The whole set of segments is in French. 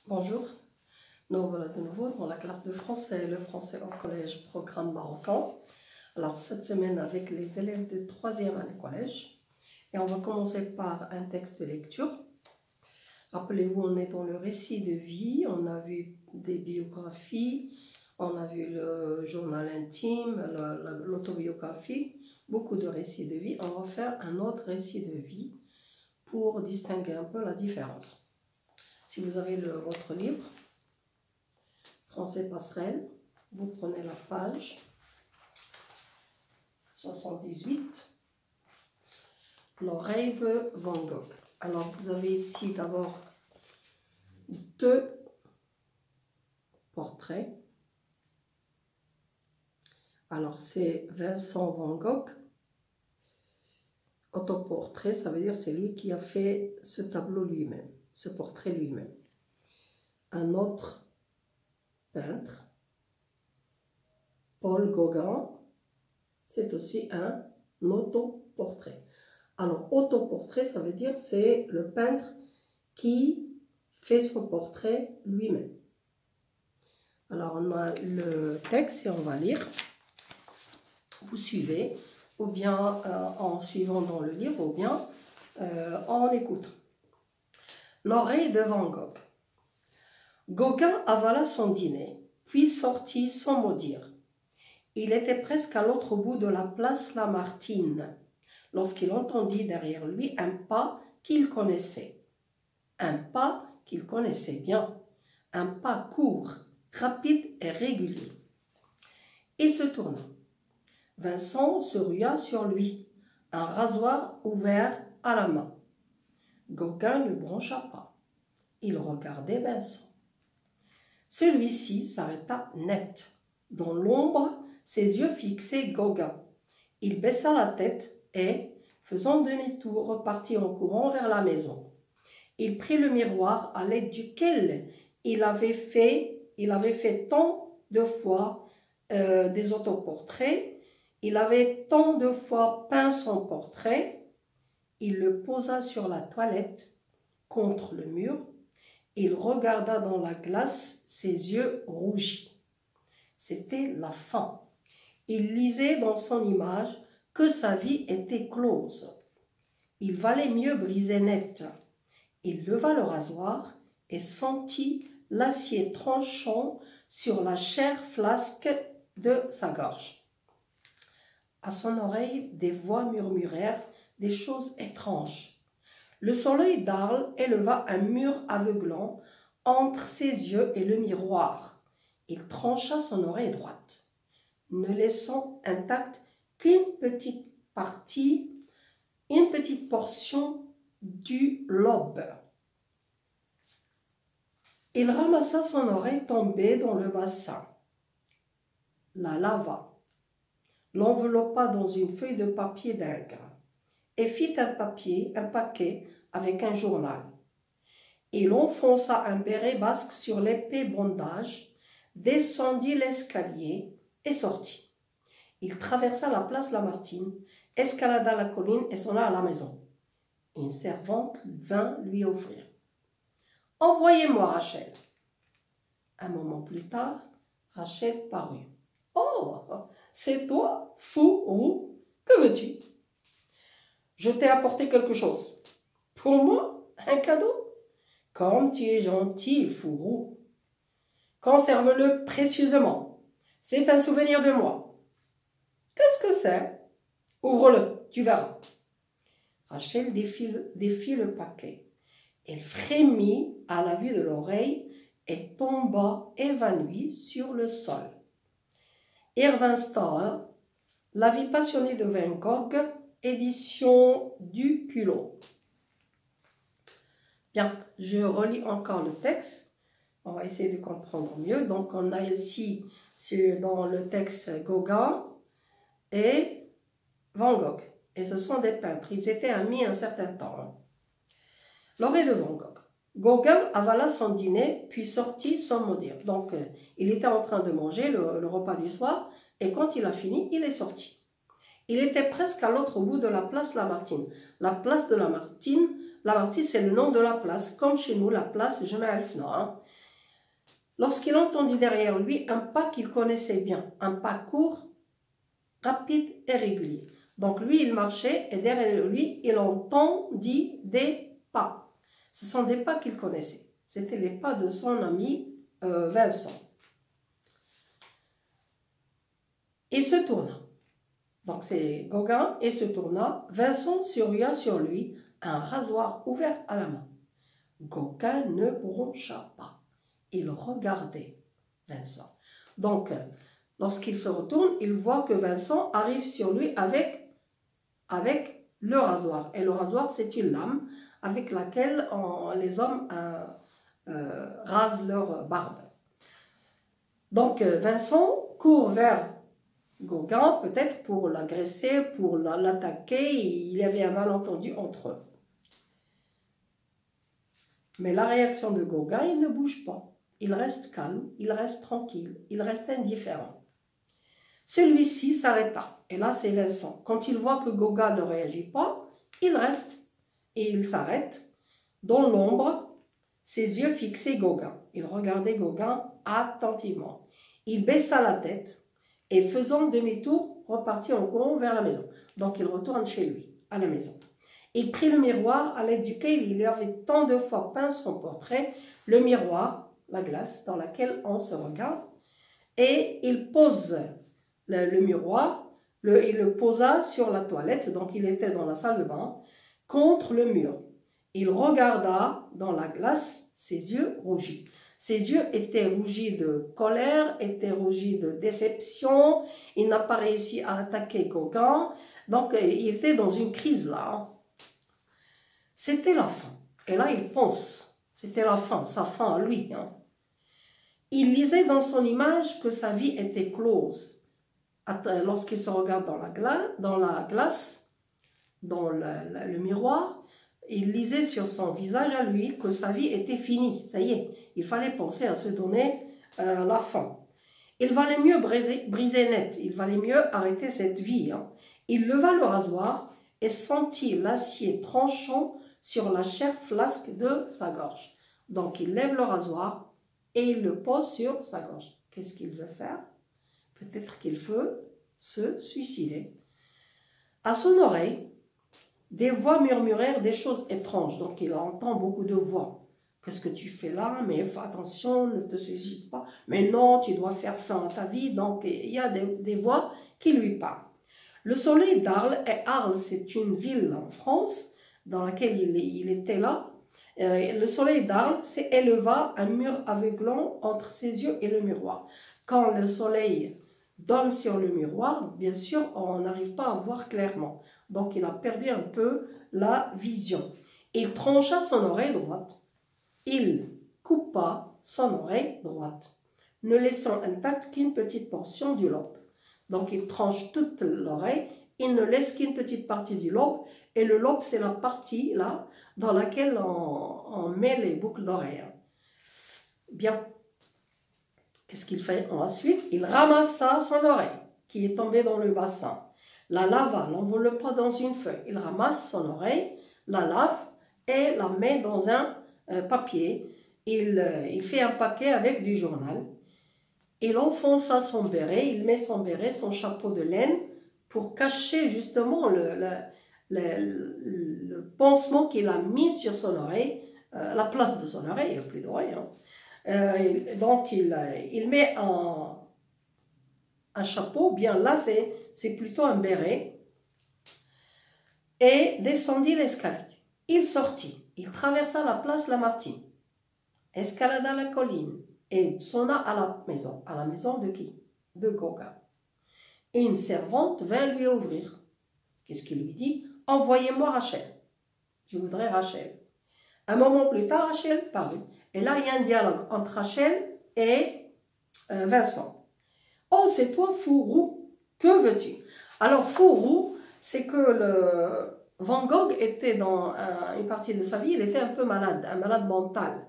Bonjour, nous voilà de nouveau dans la classe de français, le français au collège programme marocain. Alors cette semaine avec les élèves de 3e année collège. Et on va commencer par un texte de lecture. Rappelez-vous, on est dans le récit de vie, on a vu des biographies, on a vu le journal intime, l'autobiographie, beaucoup de récits de vie. On va faire un autre récit de vie pour distinguer un peu la différence. Si vous avez votre livre, Français passerelle, vous prenez la page 78, L'oreille de Van Gogh. Alors, vous avez ici d'abord deux portraits. Alors, c'est Vincent Van Gogh. Autoportrait, ça veut dire c'est lui qui a fait ce tableau lui-même, ce portrait lui-même. Un autre peintre, Paul Gauguin, c'est aussi un autoportrait. Alors, autoportrait, ça veut dire c'est le peintre qui fait son portrait lui-même. Alors, on a le texte et on va lire. Vous suivez, ou bien en suivant dans le livre, ou bien en écoutant. L'oreille de Van Gogh. Gauguin avala son dîner, puis sortit sans mot dire. Il était presque à l'autre bout de la place Lamartine, lorsqu'il entendit derrière lui un pas qu'il connaissait. Un pas qu'il connaissait bien, un pas court, rapide et régulier. Il se tourna. Vincent se rua sur lui, un rasoir ouvert à la main. Gauguin ne broncha pas. Il regardait Vincent. Celui-ci s'arrêta net. Dans l'ombre, ses yeux fixaient Gauguin. Il baissa la tête et, faisant demi-tour, repartit en courant vers la maison. Il prit le miroir à l'aide duquel il avait fait tant de fois des autoportraits. Il avait tant de fois peint son portrait. Il le posa sur la toilette, contre le mur. Il regarda dans la glace, ses yeux rougis. C'était la fin. Il lisait dans son image que sa vie était close. Il valait mieux briser net. Il leva le rasoir et sentit l'acier tranchant sur la chair flasque de sa gorge. À son oreille, des voix murmurèrent des choses étranges. Le soleil d'Arles éleva un mur aveuglant entre ses yeux et le miroir. Il trancha son oreille droite, ne laissant intacte qu'une petite partie, une petite portion du lobe. Il ramassa son oreille tombée dans le bassin, la lava, l'enveloppa dans une feuille de papier d'Ingres et fit un paquet avec un journal. Il enfonça un béret basque sur l'épais bandage, descendit l'escalier et sortit. Il traversa la place Lamartine, escalada la colline et sonna à la maison. Une servante vint lui ouvrir. « Envoyez-moi Rachel. » Un moment plus tard, Rachel parut. « Oh, c'est toi, fou roux, que veux-tu » ? « Je t'ai apporté quelque chose. »« Pour moi, un cadeau ?»« Comme tu es gentil, fou roux. »« Conserve-le précieusement. C'est un souvenir de moi. »« Qu'est-ce que c'est ? Ouvre-le, tu verras. » Rachel défit le paquet. Elle frémit à la vue de l'oreille et tomba évanouie sur le sol. Erwin Starr, La vie passionnée de Van Gogh, édition du Culot. Bien, je relis encore le texte. On va essayer de comprendre mieux. Donc, on a ici dans le texte Gauguin et Van Gogh. Et ce sont des peintres. Ils étaient amis un certain temps. L'oreille de Van Gogh. Gauguin avala son dîner, puis sortit sans mot dire. Donc, il était en train de manger le repas du soir, et quand il a fini, il est sorti. Il était presque à l'autre bout de la place Lamartine. La place de Lamartine, c'est le nom de la place, comme chez nous, la place Jemaa el-Fna. Hein. Lorsqu'il entendit derrière lui un pas qu'il connaissait bien, un pas court, rapide et régulier. Donc lui, il marchait et derrière lui, il entendit des pas. Ce sont des pas qu'il connaissait. C'était les pas de son ami Vincent. Il se tourna. Donc c'est Gauguin, et se tourna. Vincent surveilla sur lui un rasoir ouvert à la main. Gauguin ne broncha pas. Il regardait Vincent. Donc, lorsqu'il se retourne, il voit que Vincent arrive sur lui avec le rasoir. Et le rasoir, c'est une lame avec laquelle les hommes rasent leur barbe. Donc, Vincent court vers Gauguin, peut-être pour l'agresser, pour l'attaquer. Il y avait un malentendu entre eux. Mais la réaction de Gauguin, il ne bouge pas. Il reste calme, il reste tranquille, il reste indifférent. Celui-ci s'arrêta. Et là, c'est Vincent. Quand il voit que Gauguin ne réagit pas, il reste et il s'arrête. Dans l'ombre, ses yeux fixaient Gauguin. Il regardait Gauguin attentivement. Il baissa la tête et faisant demi-tour, repartit en courant vers la maison. Donc, il retourne chez lui, à la maison. Il prit le miroir à l'aide duquel il avait tant de fois peint son portrait, le miroir, la glace dans laquelle on se regarde, et il pose le miroir, il le posa sur la toilette, donc il était dans la salle de bain, contre le mur. Il regarda dans la glace, ses yeux rougis. Ses yeux étaient rougis de colère, étaient rougis de déception, il n'a pas réussi à attaquer Gauguin, donc il était dans une crise là. C'était la fin, et là il pense, c'était la fin, sa fin à lui. Hein. Il lisait dans son image que sa vie était close. Lorsqu'il se regarde dans la glace, dans le miroir, il lisait sur son visage à lui que sa vie était finie. Ça y est, il fallait penser à se donner la fin. Il valait mieux briser net, il valait mieux arrêter cette vie. Hein. Il leva le rasoir et sentit l'acier tranchant sur la chair flasque de sa gorge. Donc il lève le rasoir et il le pose sur sa gorge. Qu'est-ce qu'il veut faire? Peut-être qu'il veut se suicider. À son oreille, des voix murmurèrent des choses étranges. Donc il entend beaucoup de voix. Qu'est-ce que tu fais là? Mais fais attention, ne te suicide pas. Mais non, tu dois faire fin à ta vie. Donc il y a des voix qui lui parlent. Le soleil d'Arles, et Arles c'est une ville en France dans laquelle il était là. Le soleil d'Arles s'éleva un mur aveuglant entre ses yeux et le miroir. Quand le soleil donne sur le miroir, bien sûr, on n'arrive pas à voir clairement. Donc, il a perdu un peu la vision. Il trancha son oreille droite. Il coupa son oreille droite, ne laissant intacte qu'une petite portion du lobe. Donc, il tranche toute l'oreille. Il ne laisse qu'une petite partie du lobe. Et le lobe, c'est la partie là dans laquelle on met les boucles d'oreilles. Bien. Qu'est-ce qu'il fait ensuite? Il ramassa son oreille qui est tombée dans le bassin. La lava, l'enveloppa dans une feuille. Il ramasse son oreille, la lave et la met dans un papier. Il fait un paquet avec du journal. Il enfonça son béret, il met son béret, son chapeau de laine pour cacher justement le pansement qu'il a mis sur son oreille, la place de son oreille, il n'y a plus d'oreille. Hein. Donc il met un chapeau, bien là c'est plutôt un béret, et descendit l'escalier. Il sortit, il traversa la place Lamartine, escalada la colline et sonna à la maison de qui? De Gauguin. Et une servante vint lui ouvrir. Qu'est-ce qu'il lui dit? Envoyez-moi Rachel. Je voudrais Rachel. Un moment plus tard, Rachel parut. Et là, il y a un dialogue entre Rachel et Vincent. Oh, c'est toi, Fourou. Que veux-tu? Alors, Fourou, c'est que Van Gogh était dans une partie de sa vie, il était un peu malade, un malade mental.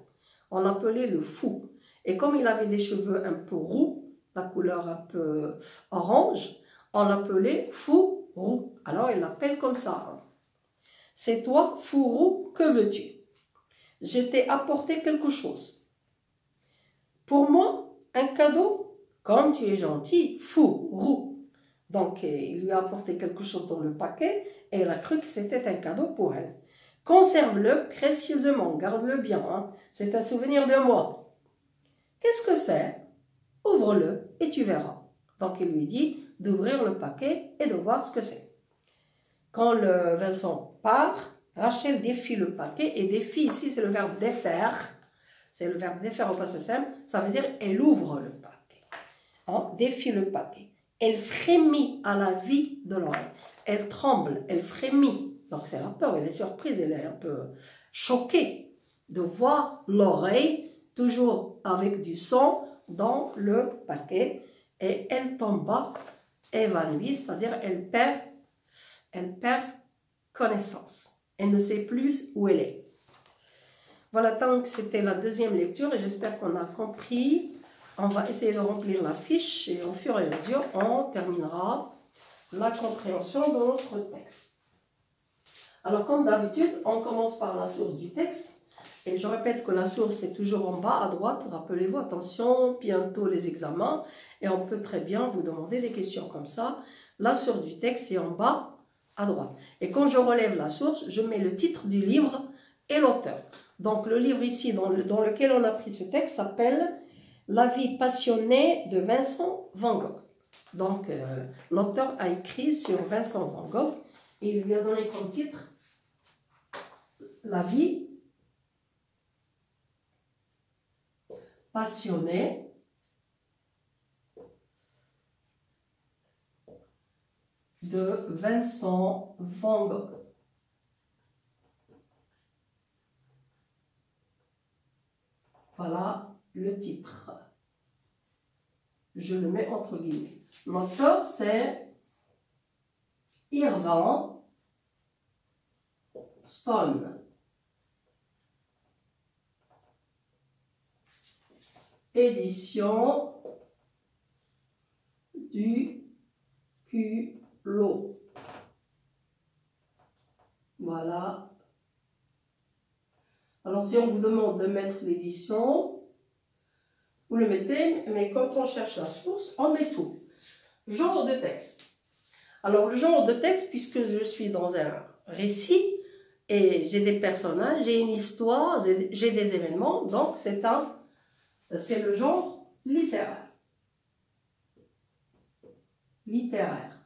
On l'appelait le fou. Et comme il avait des cheveux un peu roux, la couleur un peu orange, on l'appelait Fourou. Roux. Alors, il l'appelle comme ça. Hein. C'est toi, Fou Roux, que veux-tu? Je t'ai apporté quelque chose. Pour moi, un cadeau, comme tu es gentil, Fou Roux. Donc, il lui a apporté quelque chose dans le paquet et elle a cru que c'était un cadeau pour elle. Conserve-le précieusement, garde-le bien, hein. C'est un souvenir de moi. Qu'est-ce que c'est? Ouvre-le et tu verras. Donc, il lui dit d'ouvrir le paquet et de voir ce que c'est. Quand le Vincent part, Rachel défie le paquet et défie ici, c'est le verbe défaire. C'est le verbe défaire au passé simple. Ça veut dire elle ouvre le paquet. Hein? Défie le paquet. Elle frémit à la vue de l'oreille. Elle tremble, elle frémit. Donc c'est la peur, elle est surprise, elle est un peu choquée de voir l'oreille toujours avec du sang dans le paquet. Et elle tomba évanouie, c'est-à-dire elle perd connaissance. Elle ne sait plus où elle est. Voilà, donc c'était la deuxième lecture et j'espère qu'on a compris. On va essayer de remplir la fiche et au fur et à mesure, on terminera la compréhension de notre texte. Alors, comme d'habitude, on commence par la source du texte. Et je répète que la source, c'est toujours en bas à droite. Rappelez-vous, attention, bientôt les examens. Et on peut très bien vous demander des questions comme ça. La source du texte est en bas à droite. Et quand je relève la source, je mets le titre du livre et l'auteur. Donc, le livre ici, dans lequel on a pris ce texte, s'appelle « La vie passionnée de Vincent Van Gogh ». Donc, l'auteur a écrit sur Vincent Van Gogh et il lui a donné comme titre « La vie passionnée de Vincent Van Gogh ». Voilà le titre. Je le mets entre guillemets. L'auteur, c'est Irving Stone. Édition du Culot. Voilà. Alors, si on vous demande de mettre l'édition, vous le mettez, mais quand on cherche la source, on met tout. Genre de texte. Alors, le genre de texte, puisque je suis dans un récit, et j'ai des personnages, j'ai une histoire, j'ai des événements, donc c'est le genre littéraire. Littéraire.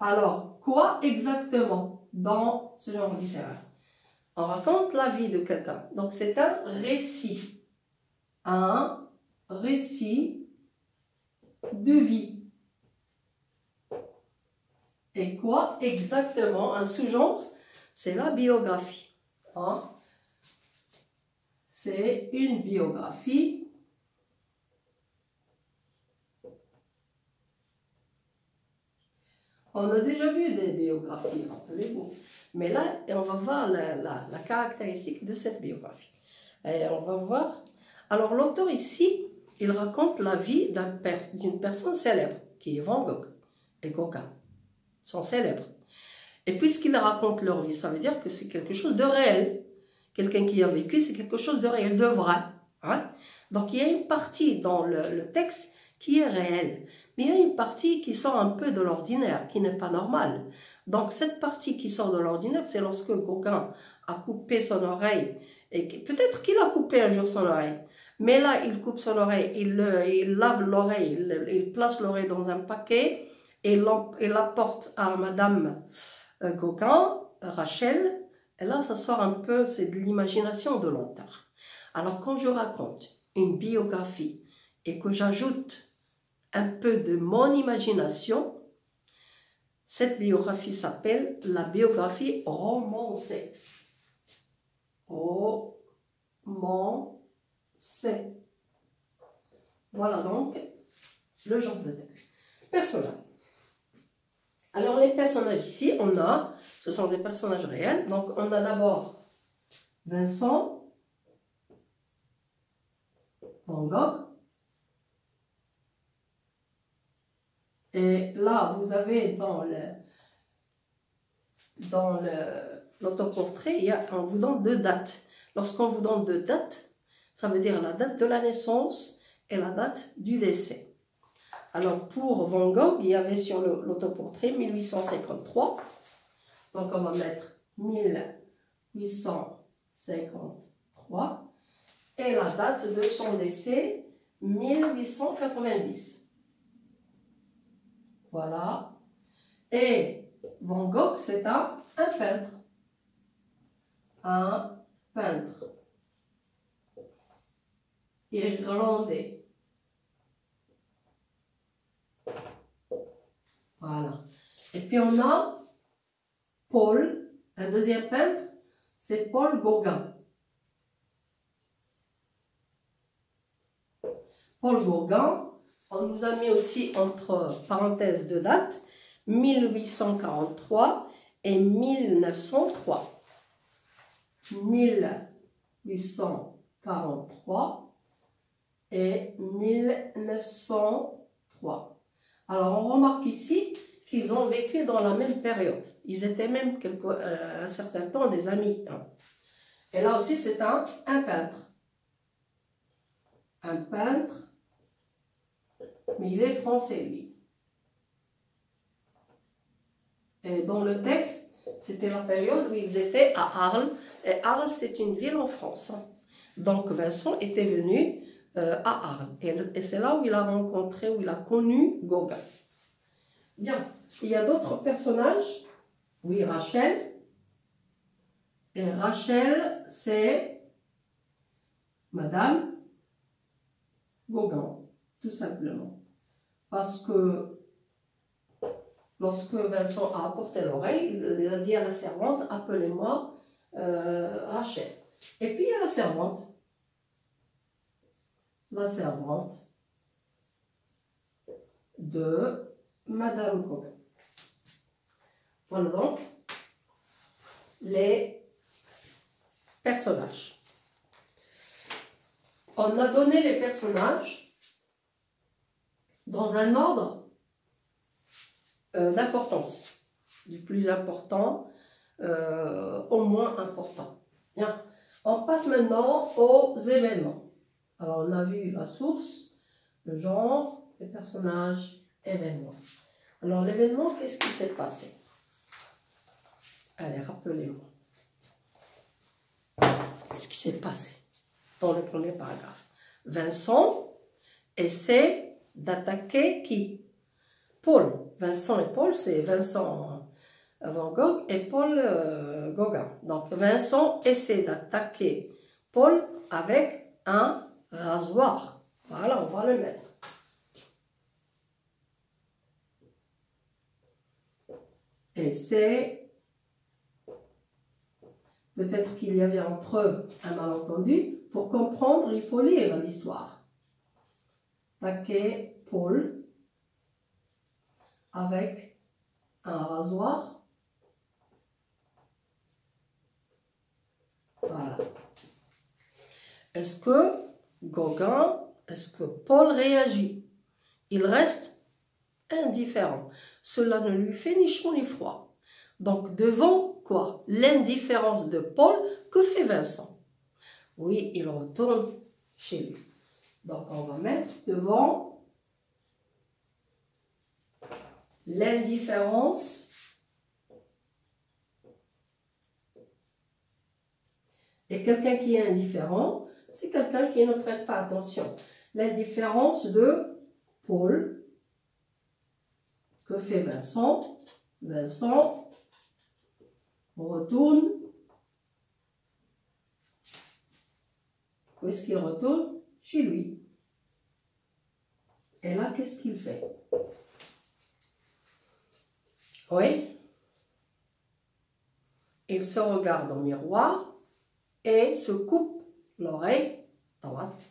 Alors, quoi exactement dans ce genre littéraire? On raconte la vie de quelqu'un. Donc, c'est un récit. Un récit de vie. Et quoi exactement? Un sous-genre, c'est la biographie. Hein? C'est une biographie. On a déjà vu des biographies, rappelez-vous. Mais là, on va voir la caractéristique de cette biographie. Et on va voir. Alors, l'auteur ici, il raconte la vie d'une personne célèbre, qui est Van Gogh et Gauguin. Sont célèbres. Et puisqu'ils racontent leur vie, ça veut dire que c'est quelque chose de réel. Quelqu'un qui a vécu, c'est quelque chose de réel, de vrai. Hein? Donc, il y a une partie dans le texte qui est réelle. Mais il y a une partie qui sort un peu de l'ordinaire, qui n'est pas normale. Donc, cette partie qui sort de l'ordinaire, c'est lorsque Gauguin a coupé son oreille. Et peut-être qu'il a coupé un jour son oreille. Mais là, il coupe son oreille, il lave l'oreille, il place l'oreille dans un paquet et l'apporte à Madame Gauguin, Rachel. Et là, ça sort un peu, c'est de l'imagination de l'auteur. Alors, quand je raconte une biographie et que j'ajoute un peu de mon imagination, cette biographie s'appelle la biographie romancée. Romancée. Voilà donc le genre de texte. Personnage. Alors, les personnages ici, ce sont des personnages réels. Donc, on a d'abord Vincent Van Gogh Et là, vous avez dans l'autoportrait, on vous donne 2 dates. Lorsqu'on vous donne 2 dates, ça veut dire la date de la naissance et la date du décès. Alors pour Van Gogh, il y avait sur l'autoportrait 1853. Donc on va mettre 1853. Et la date de son décès, 1890. Voilà. Et Van Gogh, c'est un peintre. Un peintre irlandais. Voilà. Et puis on a Paul, un deuxième peintre, c'est Paul Gauguin. Paul Gauguin, on nous a mis aussi entre parenthèses de date 1843 et 1903. 1843 et 1903. Alors on remarque ici qu'ils ont vécu dans la même période. Ils étaient même un certain temps des amis. Et là aussi c'est un peintre. Un peintre, mais il est français lui. Et dans le texte, c'était la période où ils étaient à Arles. Et Arles, c'est une ville en France. Donc Vincent était venu à Arles. Et c'est là où il a rencontré, où il a connu Gauguin. Bien, il y a d'autres personnages. Oui, Rachel. Et Rachel, c'est Madame Gauguin, tout simplement. Parce que lorsque Vincent a apporté l'oreille, il a dit à la servante, appelez-moi Rachel. Et puis il y a la servante. La servante de Madame Gauguin. Voilà donc les personnages. On a donné les personnages dans un ordre d'importance, du plus important au moins important. Bien. On passe maintenant aux événements. Alors on a vu la source, le genre, les personnages, événements. Alors l'événement, qu'est-ce qui s'est passé? Allez, rappelez-moi. Ce qui s'est passé dans le premier paragraphe. Vincent essaie d'attaquer qui? Paul. Vincent et Paul, c'est Vincent Van Gogh et Paul Gauguin. Donc Vincent essaie d'attaquer Paul avec un rasoir. Voilà, on va le mettre. Essaie. Peut-être qu'il y avait entre eux un malentendu. Pour comprendre, il faut lire l'histoire. Attaquer Paul avec un rasoir. Voilà. Est-ce que Gauguin, est-ce que Paul réagit? Il reste indifférent. Cela ne lui fait ni chaud ni froid. Donc devant quoi? L'indifférence de Paul, que fait Vincent? Oui, il retourne chez lui. Donc on va mettre devant l'indifférence et quelqu'un qui est indifférent, c'est quelqu'un qui ne prête pas attention. L'indifférence de Paul, que fait Vincent? Vincent retourne. Où est-ce qu'il retourne? Chez lui. Et là, qu'est-ce qu'il fait? Oui. Il se regarde au miroir et se coupe l'oreille droite.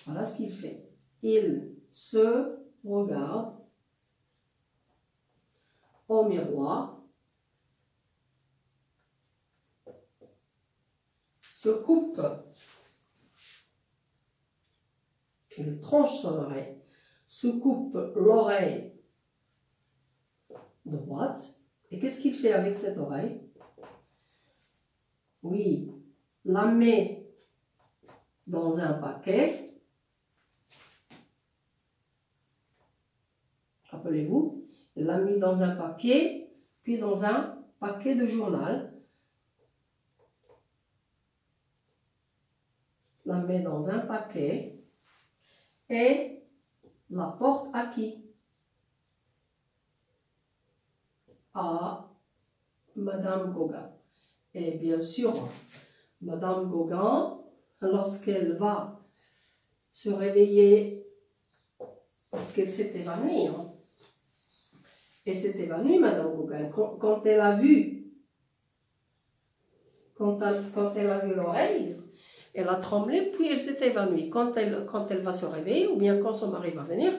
Voilà ce qu'il fait. Il se regarde au miroir, se coupe, il tranche son oreille. se coupe l'oreille droite. Et qu'est-ce qu'il fait avec cette oreille? Oui, la met dans un paquet. Rappelez-vous, il l'a mis dans un papier, puis dans un paquet de journal. La met dans un paquet et la porte à qui? À Madame Gauguin. Et bien sûr, Madame Gauguin, lorsqu'elle va se réveiller, parce qu'elle s'est évanouie, hein, et s'est évanouie, Madame Gauguin, quand elle a vu, quand elle a vu l'oreille, elle a tremblé, puis elle s'est évanouie. Quand elle va se réveiller, ou bien quand son mari va venir,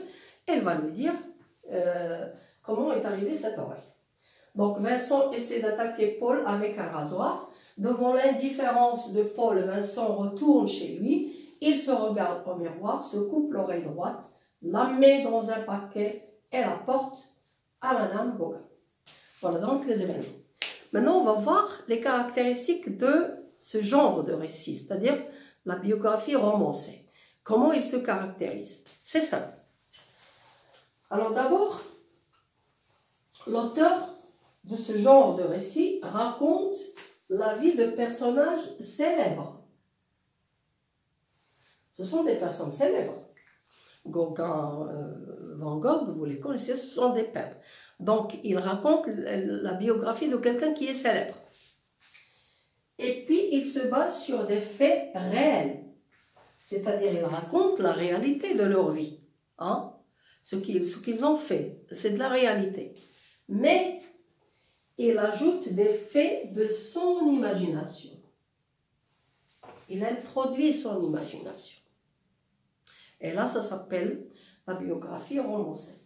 elle va lui dire comment est arrivée cette oreille. Donc Vincent essaie d'attaquer Paul avec un rasoir. Devant l'indifférence de Paul, Vincent retourne chez lui. Il se regarde au miroir, se coupe l'oreille droite, la met dans un paquet et la porte à Madame Gauguin. Voilà donc les événements. Maintenant, on va voir les caractéristiques de ce genre de récit, c'est-à-dire la biographie romancée. Comment il se caractérise? C'est simple. Alors d'abord, l'auteur de ce genre de récit raconte la vie de personnages célèbres. Ce sont des personnes célèbres. Gauguin, Van Gogh, vous les connaissez, ce sont des peintres. Donc, il raconte la biographie de quelqu'un qui est célèbre. Et puis, il se base sur des faits réels. C'est-à-dire, il raconte la réalité de leur vie. Hein? Ce qu'ils ont fait, c'est de la réalité. Mais, il ajoute des faits de son imagination. Il introduit son imagination. Et là, ça s'appelle la biographie romancée.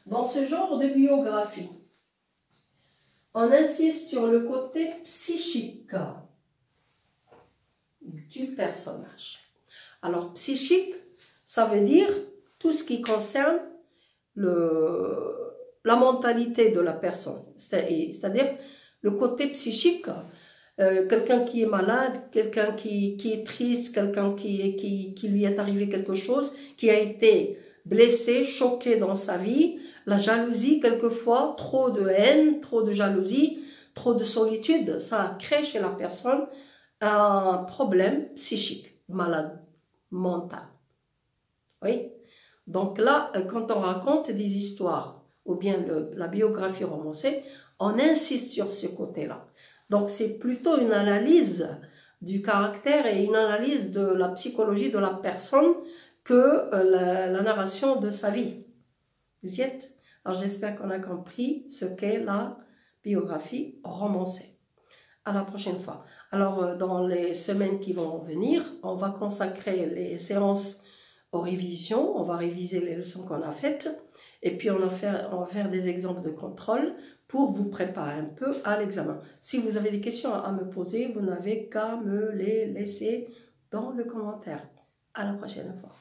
Dans ce genre de biographie, on insiste sur le côté psychique du personnage. Alors, psychique, ça veut dire tout ce qui concerne la mentalité de la personne. C'est-à-dire le côté psychique. Quelqu'un qui est malade, quelqu'un qui est triste, quelqu'un qui lui est arrivé quelque chose, qui a été blessé, choqué dans sa vie, la jalousie quelquefois, trop de haine, trop de jalousie, trop de solitude, ça crée chez la personne un problème psychique, malade, mental. Oui. Donc là, quand on raconte des histoires, ou bien la biographie romancée, on insiste sur ce côté-là. Donc, c'est plutôt une analyse du caractère et une analyse de la psychologie de la personne que la narration de sa vie. Vous y êtes? Alors, j'espère qu'on a compris ce qu'est la biographie romancée. À la prochaine fois. Alors, dans les semaines qui vont venir, on va consacrer les séances aux révisions. On va réviser les leçons qu'on a faites. Et puis, on va faire des exemples de contrôle pour vous préparer un peu à l'examen. Si vous avez des questions à me poser, vous n'avez qu'à me les laisser dans le commentaire. À la prochaine fois.